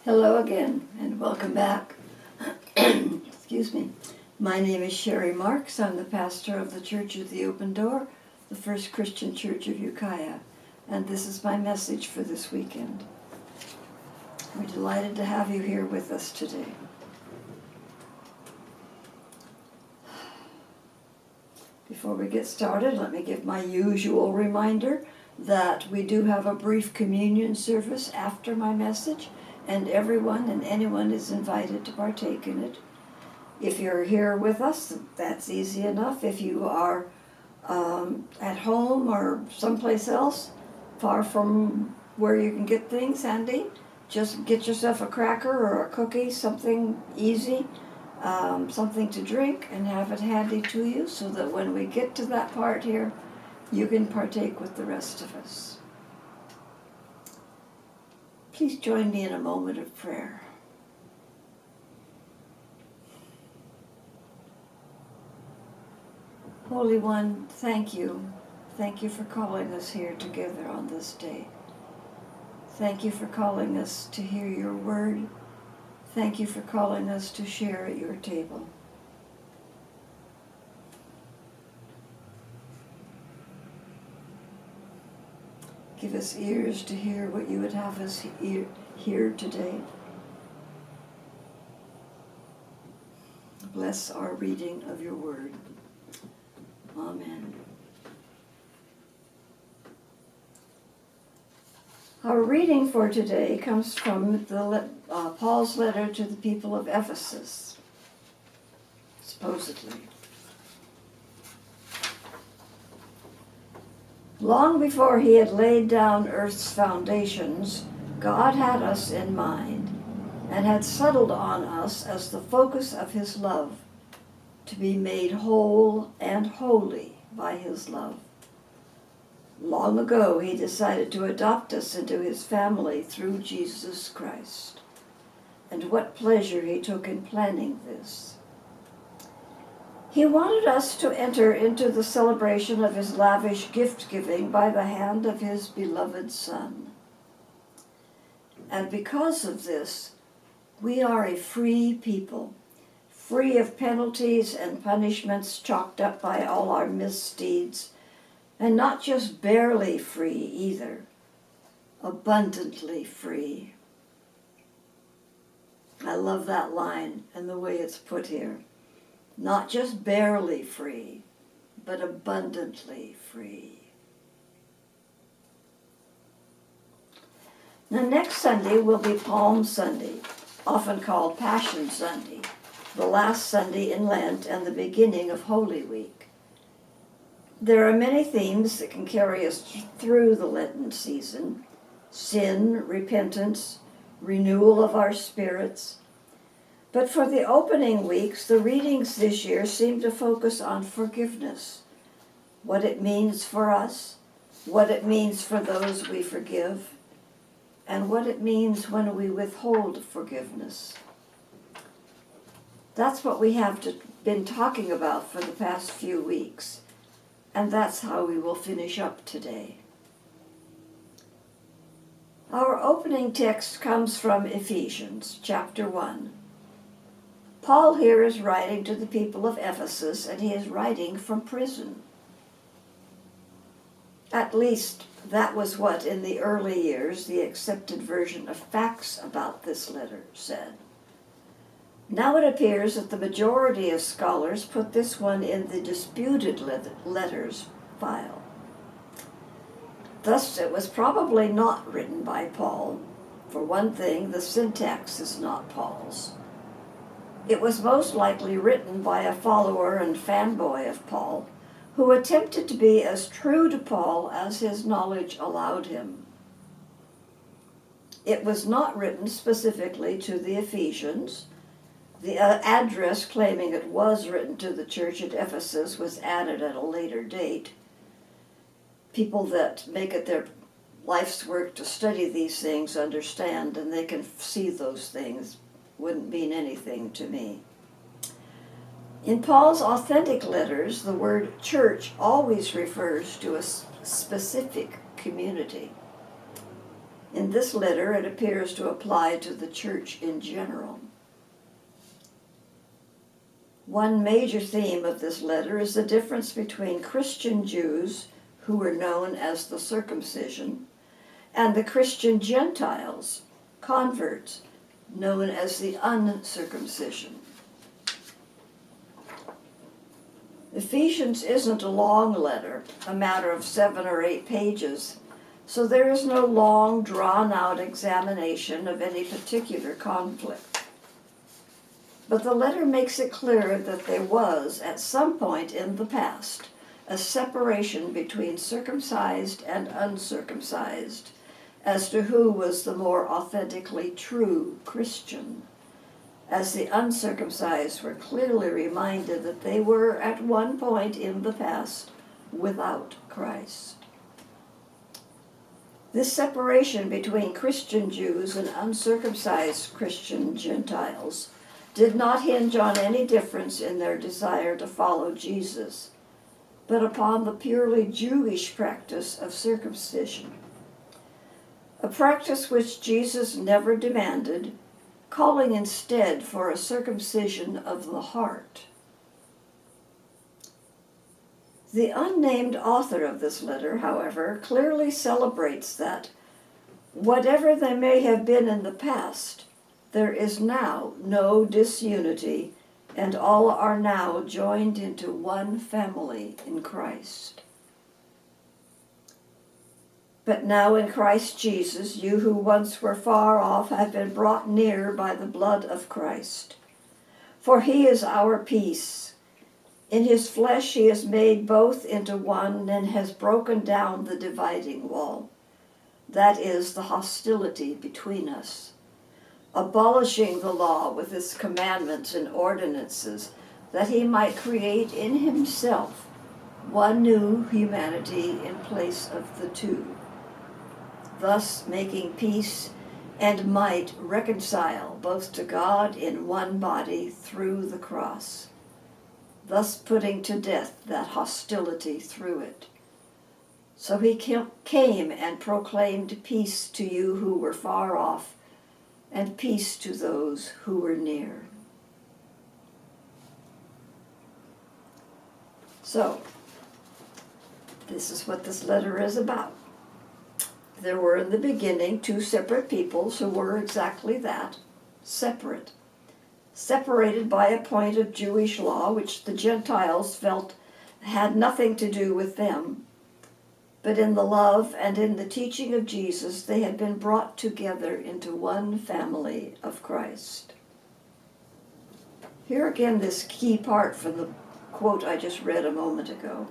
Hello again, and welcome back. Excuse me. My name is Sherry Marks. I'm the pastor of the Church of the Open Door, the First Christian Church of Ukiah, and this is my message for this weekend. We're delighted to have you here with us today. Before we get started, let me give my usual reminder that we do have a brief communion service after my message, and everyone and anyone is invited to partake in it. If you're here with us, that's easy enough. If you are at home or someplace else, far from where you can get things handy, just get yourself a cracker or a cookie, something easy, something to drink, and have it handy to you so that when we get to that part here, you can partake with the rest of us. Please join me in a moment of prayer. Holy One, thank you. Thank you for calling us here together on this day. Thank you for calling us to hear your word. Thank you for calling us to share at your table. Give us ears to hear what you would have us hear today. Bless our reading of your word. Amen. Our reading for today comes from Paul's letter to the people of Ephesus, supposedly. Long before he had laid down earth's foundations, God had us in mind and had settled on us as the focus of his love, to be made whole and holy by his love. Long ago, he decided to adopt us into his family through Jesus Christ. And what pleasure he took in planning this. He wanted us to enter into the celebration of his lavish gift-giving by the hand of his beloved Son. And because of this, we are a free people, free of penalties and punishments chalked up by all our misdeeds, and not just barely free either, abundantly free. I love that line and the way it's put here. Not just barely free, but abundantly free. Now, next Sunday will be Palm Sunday, often called Passion Sunday, the last Sunday in Lent and the beginning of Holy Week. There are many themes that can carry us through the Lenten season: sin, repentance, renewal of our spirits. But for the opening weeks, the readings this year seem to focus on forgiveness, what it means for us, what it means for those we forgive, and what it means when we withhold forgiveness. That's what we have been talking about for the past few weeks, and that's how we will finish up today. Our opening text comes from Ephesians chapter 1. Paul here is writing to the people of Ephesus, and he is writing from prison. At least that was what, in the early years, the accepted version of facts about this letter said. Now it appears that the majority of scholars put this one in the disputed letters file. Thus, it was probably not written by Paul. For one thing, the syntax is not Paul's. It was most likely written by a follower and fanboy of Paul, who attempted to be as true to Paul as his knowledge allowed him. It was not written specifically to the Ephesians. The address claiming it was written to the church at Ephesus was added at a later date. People that make it their life's work to study these things understand, and they can see those things. Wouldn't mean anything to me. In Paul's authentic letters, the word church always refers to a specific community. In this letter, it appears to apply to the church in general. One major theme of this letter is the difference between Christian Jews, who were known as the circumcision, and the Christian Gentiles, converts, known as the uncircumcision. Ephesians isn't a long letter, a matter of 7 or 8 pages, so there is no long, drawn-out examination of any particular conflict. But the letter makes it clear that there was, at some point in the past, a separation between circumcised and uncircumcised as to who was the more authentically true Christian, as the uncircumcised were clearly reminded that they were, at one point in the past, without Christ. This separation between Christian Jews and uncircumcised Christian Gentiles did not hinge on any difference in their desire to follow Jesus, but upon the purely Jewish practice of circumcision, a practice which Jesus never demanded, calling instead for a circumcision of the heart. The unnamed author of this letter, however, clearly celebrates that, whatever they may have been in the past, there is now no disunity, and all are now joined into one family in Christ. But now in Christ Jesus, you who once were far off have been brought near by the blood of Christ. For he is our peace. In his flesh he has made both into one and has broken down the dividing wall, that is, the hostility between us, abolishing the law with its commandments and ordinances, that he might create in himself one new humanity in place of the two, thus making peace and might reconcile both to God in one body through the cross, thus putting to death that hostility through it. So he came and proclaimed peace to you who were far off, and peace to those who were near. So, this is what this letter is about. There were in the beginning 2 separate peoples who were exactly that, separate. Separated by a point of Jewish law which the Gentiles felt had nothing to do with them, but in the love and in the teaching of Jesus they had been brought together into one family of Christ. Here again this key part from the quote I just read a moment ago.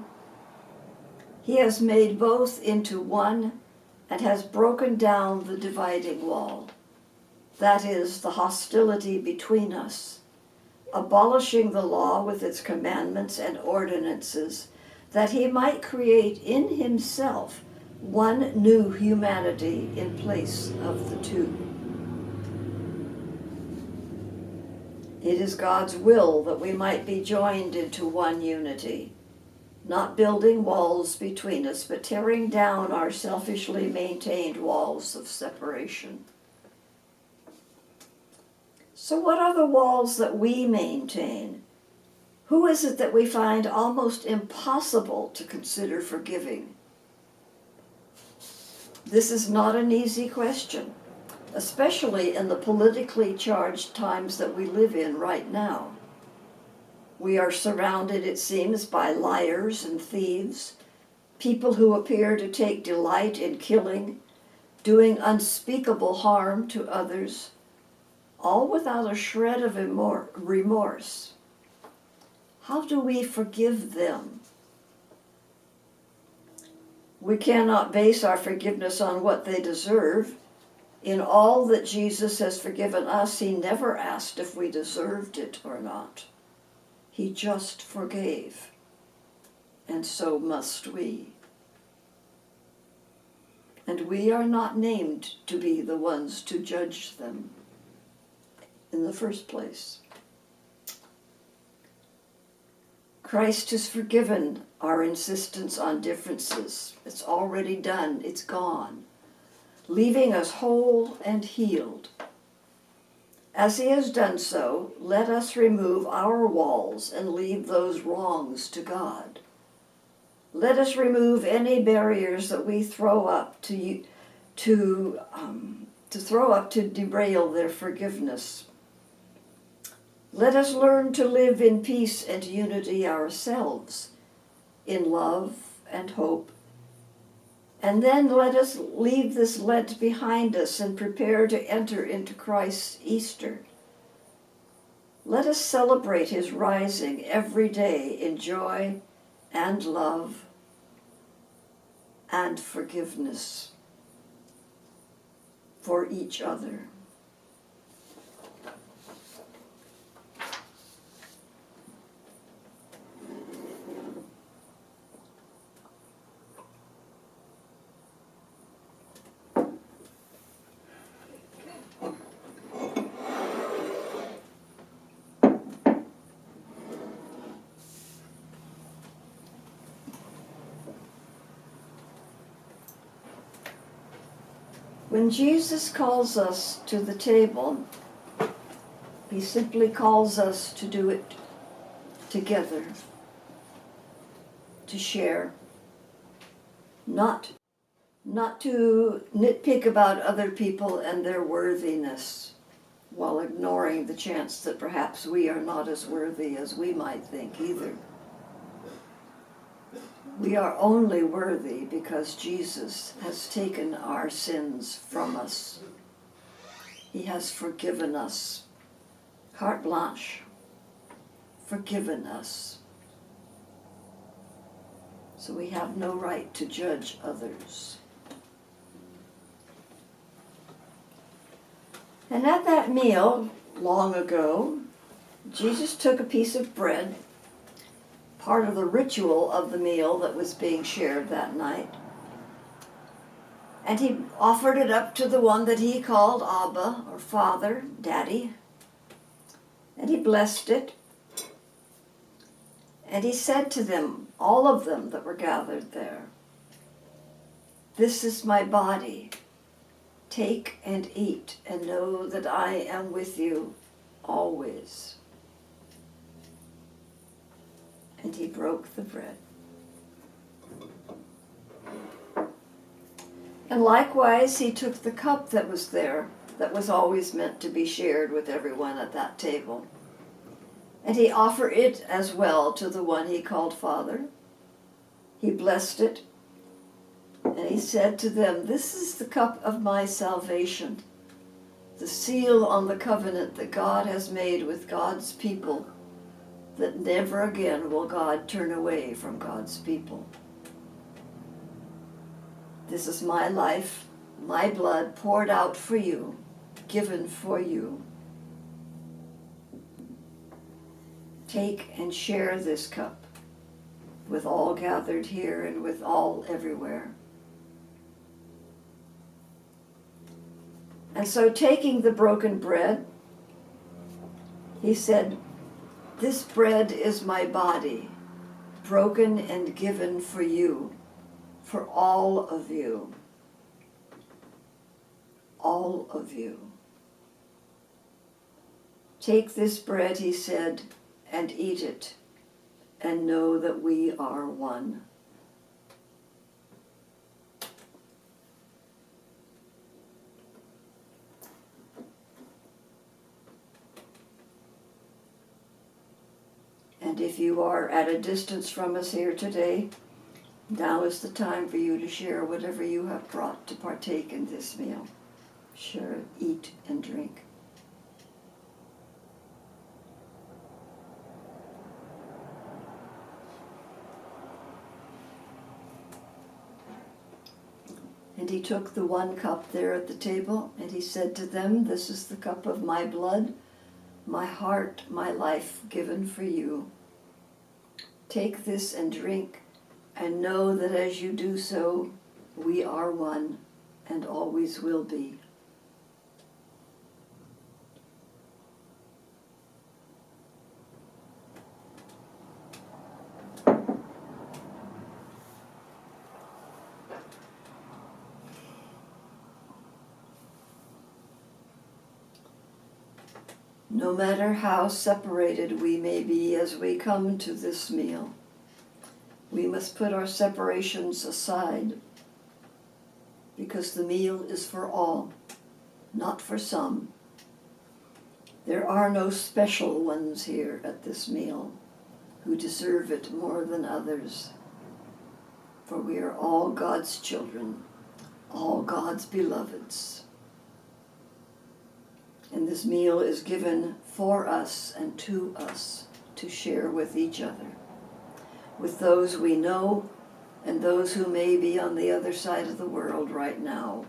He has made both into one and has broken down the dividing wall, that is, the hostility between us, abolishing the law with its commandments and ordinances, that he might create in himself one new humanity in place of the two. It is God's will that we might be joined into one unity, not building walls between us, but tearing down our selfishly maintained walls of separation. So what are the walls that we maintain? Who is it that we find almost impossible to consider forgiving? This is not an easy question, especially in the politically charged times that we live in right now. We are surrounded, it seems, by liars and thieves, people who appear to take delight in killing, doing unspeakable harm to others, all without a shred of remorse. How do we forgive them? We cannot base our forgiveness on what they deserve. In all that Jesus has forgiven us, he never asked if we deserved it or not. He just forgave, and so must we. And we are not named to be the ones to judge them in the first place. Christ has forgiven our insistence on differences. It's already done. It's gone. leaving us whole and healed. As he has done so, let us remove our walls and leave those wrongs to God. Let us remove any barriers that we throw up to derail their forgiveness. Let us learn to live in peace and unity ourselves, in love and hope. And then let us leave this Lent behind us and prepare to enter into Christ's Easter. Let us celebrate his rising every day in joy and love and forgiveness for each other. When Jesus calls us to the table, he simply calls us to do it together, to share, not to nitpick about other people and their worthiness, while ignoring the chance that perhaps we are not as worthy as we might think either. We are only worthy because Jesus has taken our sins from us. He has forgiven us. Carte blanche. Forgiven us. So we have no right to judge others. And at that meal, long ago, Jesus took a piece of bread, part of the ritual of the meal that was being shared that night, and he offered it up to the one that he called Abba, or Father, Daddy, and he blessed it, and he said to them, all of them that were gathered there, "This is my body. Take and eat, and know that I am with you always." And he broke the bread. And likewise, he took the cup that was there, that was always meant to be shared with everyone at that table. And he offered it as well to the one he called Father. He blessed it, and he said to them, "This is the cup of my salvation, the seal on the covenant that God has made with God's people, that never again will God turn away from God's people. This is my life, my blood poured out for you, given for you. Take and share this cup with all gathered here and with all everywhere." And so, taking the broken bread, he said, "This bread is my body, broken and given for you, for all of you. All of you. Take this bread," he said, "and eat it, and know that we are one." And if you are at a distance from us here today, now is the time for you to share whatever you have brought to partake in this meal. Share, eat, and drink. And he took the one cup there at the table, and he said to them, "This is the cup of my blood, my heart, my life given for you. Take this and drink, and know that as you do so, we are one and always will be." No matter how separated we may be as we come to this meal, we must put our separations aside, because the meal is for all, not for some. There are no special ones here at this meal who deserve it more than others, for we are all God's children, all God's beloveds. And this meal is given for us and to us to share with each other, with those we know and those who may be on the other side of the world right now,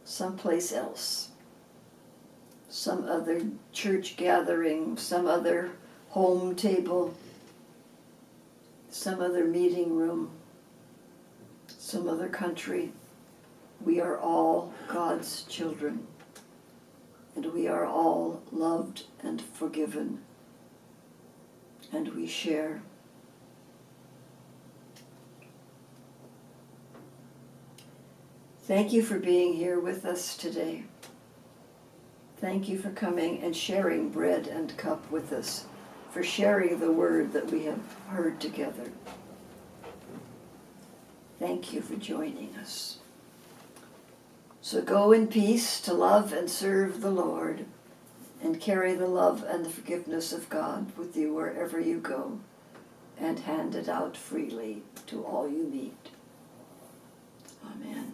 someplace else, some other church gathering, some other home table, some other meeting room, some other country. We are all God's children, and we are all loved and forgiven, and we share. Thank you for being here with us today. Thank you for coming and sharing bread and cup with us, for sharing the word that we have heard together. Thank you for joining us. So go in peace to love and serve the Lord, and carry the love and the forgiveness of God with you wherever you go, and hand it out freely to all you meet. Amen.